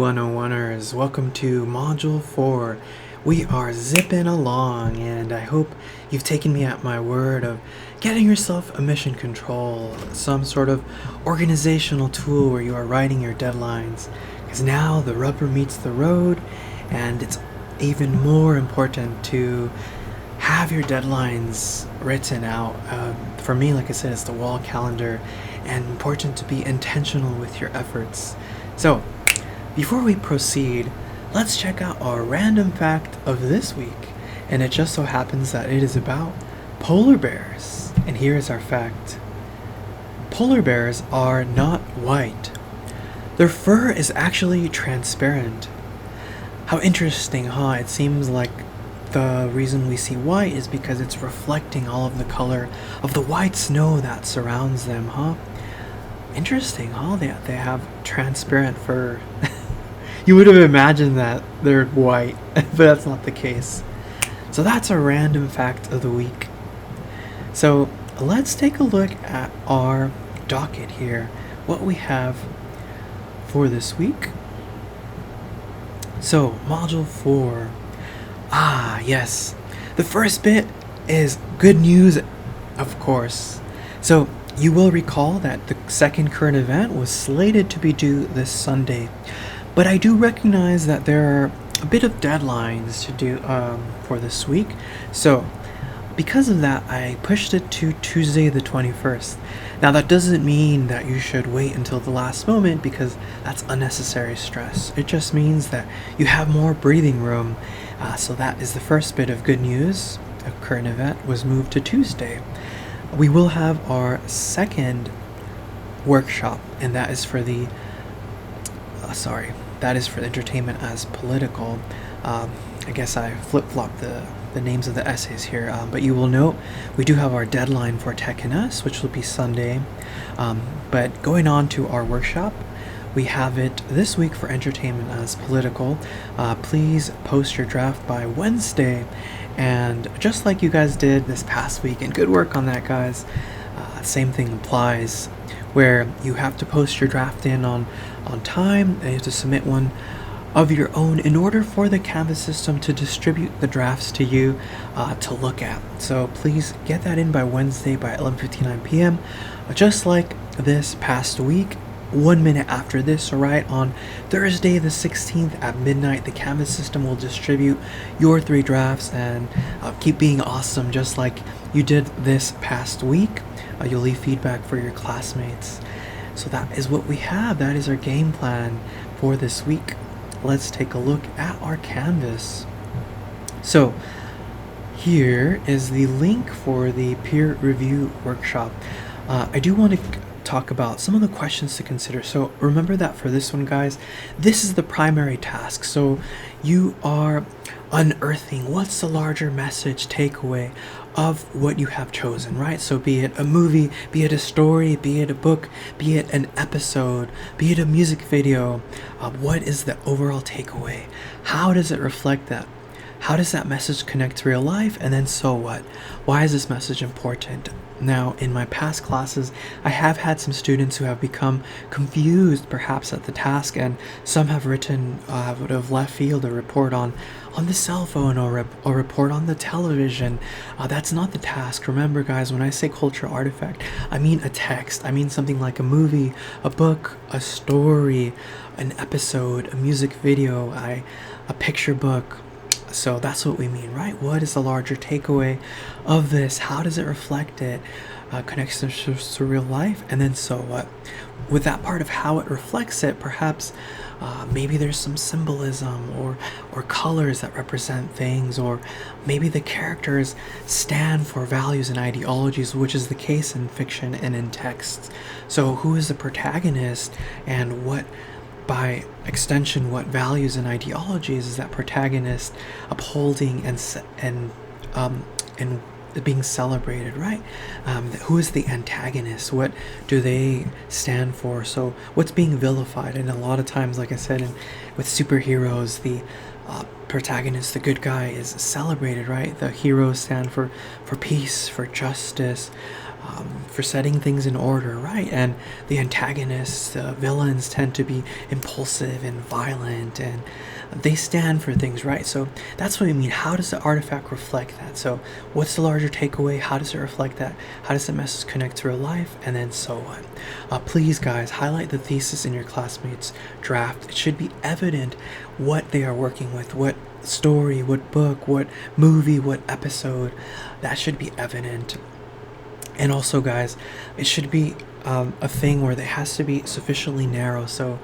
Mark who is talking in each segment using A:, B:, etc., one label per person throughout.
A: 101ers, welcome to Module 4. We are zipping along, and I hope you've taken me at my word of getting yourself a mission control, some sort of organizational tool where you are writing your deadlines. Because now the rubber meets the road, and it's even more important to have your deadlines written out. For me, like I said, it's the wall calendar, and important to be intentional with your efforts. So, before we proceed, let's check out our random fact of this week, and it just so happens that it is about polar bears. And here is our fact. Polar bears are not white. Their fur is actually transparent. How interesting, huh? It seems like the reason we see white is because it's reflecting all of the color of the white snow that surrounds them, huh? Interesting, huh? They have transparent fur. You would have imagined that they're white, but that's not the case. So that's a random fact of the week. So let's take a look at our docket here, what we have for this week. So, Module 4. Yes. The first bit is good news, of course. So, you will recall that the second current event was slated to be due this Sunday. But I do recognize that there are a bit of deadlines to do for this week. So, because of that, I pushed it to Tuesday the 21st. Now, that doesn't mean that you should wait until the last moment because that's unnecessary stress. It just means that you have more breathing room. So that is the first bit of good news. A current event was moved to Tuesday. We will have our second workshop, and that is for the that is for entertainment as political. I guess I flip-flopped the names of the essays here, but you will note we do have our deadline for Tech and Us, which will be Sunday. But going on to our workshop, we have it this week for entertainment as political. Please post your draft by Wednesday, and just like you guys did this past week, and good work on that, guys, same thing applies, where you have to post your draft in on time, and you have to submit one of your own in order for the Canvas system to distribute the drafts to you to look at. So please get that in by Wednesday by 11:59 p.m. Just like this past week, 1 minute after this, right on Thursday the 16th at midnight, the Canvas system will distribute your 3 drafts, and keep being awesome just like you did this past week. You'll leave feedback for your classmates. So that is what we have. That is our game plan for this week. Let's take a look at our Canvas. So here is the link for the peer review workshop. I do want to talk about some of the questions to consider. So remember that for this one, guys, this is the primary task. So you are unearthing what's the larger message takeaway of what you have chosen, right? So be it a movie, be it a story, be it a book, be it an episode, be it a music video, what is the overall takeaway? How does it reflect that? How does that message connect to real life? And then so what? Why is this message important? Now, in my past classes, I have had some students who have become confused perhaps at the task, and some have written out of left field a report on the cell phone or a report on the television. That's not the task. Remember, guys, when I say cultural artifact, I mean a text. I mean something like a movie, a book, a story, an episode, a music video, a picture book. So that's what we mean, right? What is the larger takeaway of this? How does it reflect it? Connects to real life? And then so what? With that part of how it reflects it, perhaps maybe there's some symbolism or colors that represent things, or maybe the characters stand for values and ideologies, which is the case in fiction and in text. So who is the protagonist, and what, by extension, what values and ideologies is that protagonist upholding and being celebrated, right? Who is the antagonist? What do they stand for? So what's being vilified? And a lot of times, like I said, with superheroes, the protagonist, the good guy, is celebrated, right? The heroes stand for peace, for justice, for setting things in order, right? And the antagonists, the villains, tend to be impulsive and violent, and they stand for things, right? So that's what I mean. How does the artifact reflect that? So, what's the larger takeaway? How does it reflect that? How does the message connect to real life? And then so on. Please, guys, highlight the thesis in your classmates' draft. It should be evident what they are working with, what story, what book, what movie, what episode. That should be evident. And also, guys, it should be a thing where it has to be sufficiently narrow, so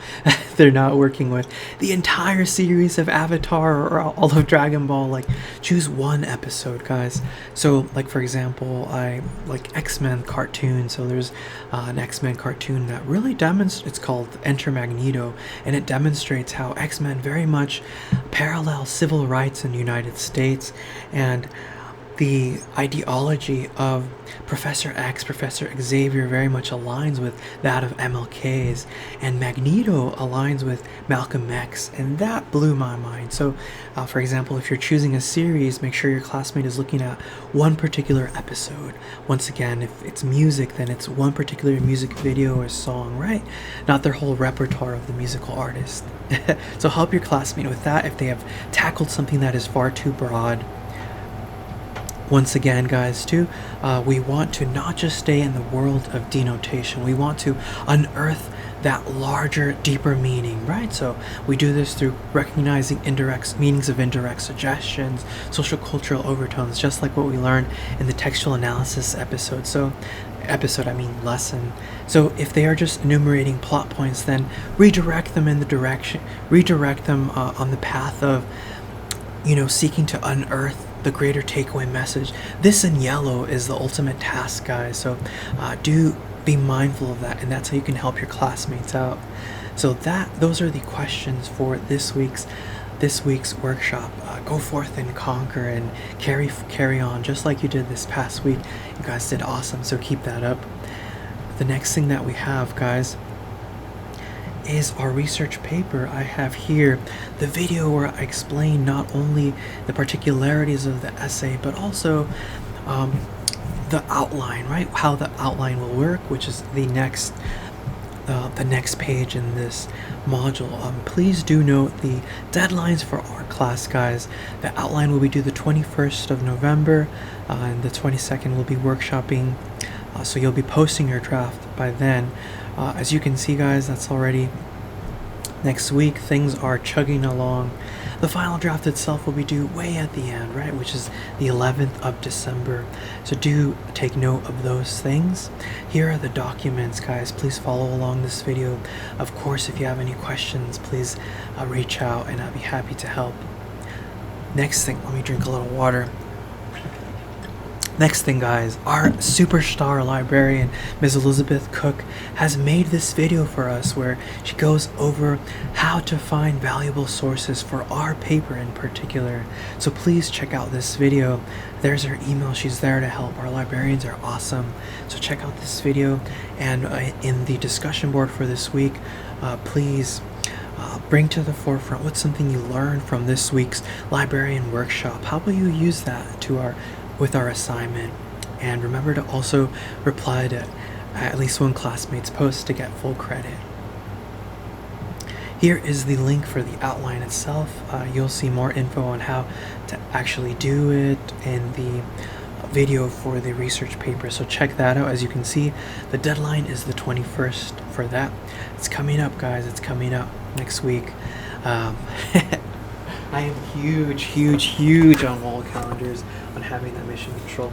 A: they're not working with the entire series of Avatar or all of Dragon Ball. Like, choose one episode, guys. So, like, for example, I like X-Men cartoon. So there's an X-Men cartoon that really demonstrates. It's called Enter Magneto, and it demonstrates how X-Men very much parallel civil rights in the United States, and the ideology of Professor X, Professor Xavier, very much aligns with that of MLK's, and Magneto aligns with Malcolm X, and that blew my mind. So, for example, if you're choosing a series, make sure your classmate is looking at one particular episode. Once again, if it's music, then it's one particular music video or song, right? Not their whole repertoire of the musical artist. So help your classmate with that if they have tackled something that is far too broad. Once again, guys, too, we want to not just stay in the world of denotation. We want to unearth that larger, deeper meaning, right? So we do this through recognizing indirect meanings of indirect suggestions, social cultural overtones, just like what we learned in the textual analysis lesson. So if they are just enumerating plot points, then redirect them on the path of, seeking to unearth the greater takeaway message. This in yellow is the ultimate task, guys. So do be mindful of that, and that's how you can help your classmates out. So those are the questions for this week's workshop. Go forth and conquer and carry on just like you did this past week. You guys did awesome, so keep that up. The next thing that we have, guys, is our research paper. I have here the video where I explain not only the particularities of the essay, but also the outline, right? How the outline will work, which is the next page in this module. Please do note the deadlines for our class, guys. The outline will be due the 21st of November, and the 22nd will be workshopping. So you'll be posting your draft by then. As you can see, guys, that's already next week. Things are chugging along. The final draft itself will be due way at the end, right, which is the 11th of December. So do take note of those things. Here are the documents, guys. Please follow along this video. Of course, if you have any questions, please reach out, and I'll be happy to help. Next thing, let me drink a little water. Next thing, guys, our superstar librarian, Ms. Elizabeth Cook, has made this video for us where she goes over how to find valuable sources for our paper in particular. So please check out this video. There's her email. She's there to help. Our librarians are awesome. So check out this video. And in the discussion board for this week, please bring to the forefront what's something you learned from this week's librarian workshop. How will you use that with our assignment? And remember to also reply to at least one classmate's post to get full credit. Here is the link for the outline itself. You'll see more info on how to actually do it in the video for the research paper, so check that out. As you can see, the deadline is the 21st for that. It's coming up, guys. It's coming up next week. I am huge on wall calendars on having that mission control.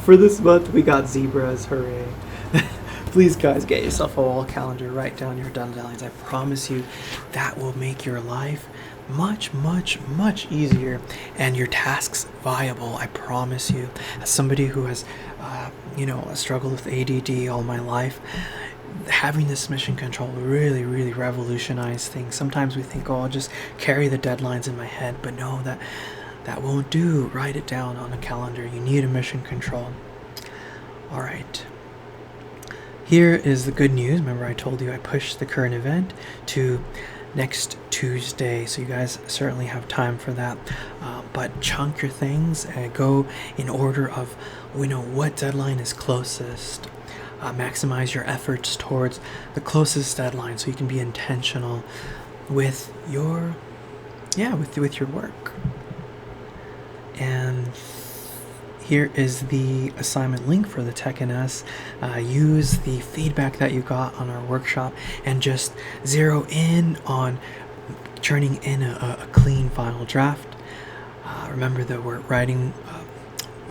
A: For this month, we got zebras, hooray. Please, guys, get yourself a wall calendar. Write down your deadlines. I promise you that will make your life much easier and your tasks viable. I promise you. As somebody who has, struggled with ADD all my life, having this mission control really revolutionized things. Sometimes we think, I'll just carry the deadlines in my head, but no, that won't do. Write it down on a calendar. You need a mission control. All right. Here is the good news. Remember, I told you I pushed the current event to next Tuesday, so you guys certainly have time for that. But chunk your things and go in order of what deadline is closest. Maximize your efforts towards the closest deadline so you can be intentional with your with your work. And here is the assignment link for the Tech NS. Use the feedback that you got on our workshop and just zero in on turning in a clean final draft. Remember that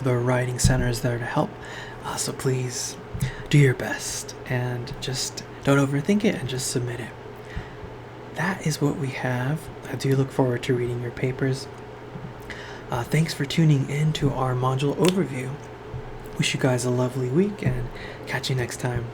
A: the writing center is there to help. So please do your best and just don't overthink it and just submit it. That is what we have. I do look forward to reading your papers. Thanks for tuning in to our module overview. Wish you guys a lovely week and catch you next time.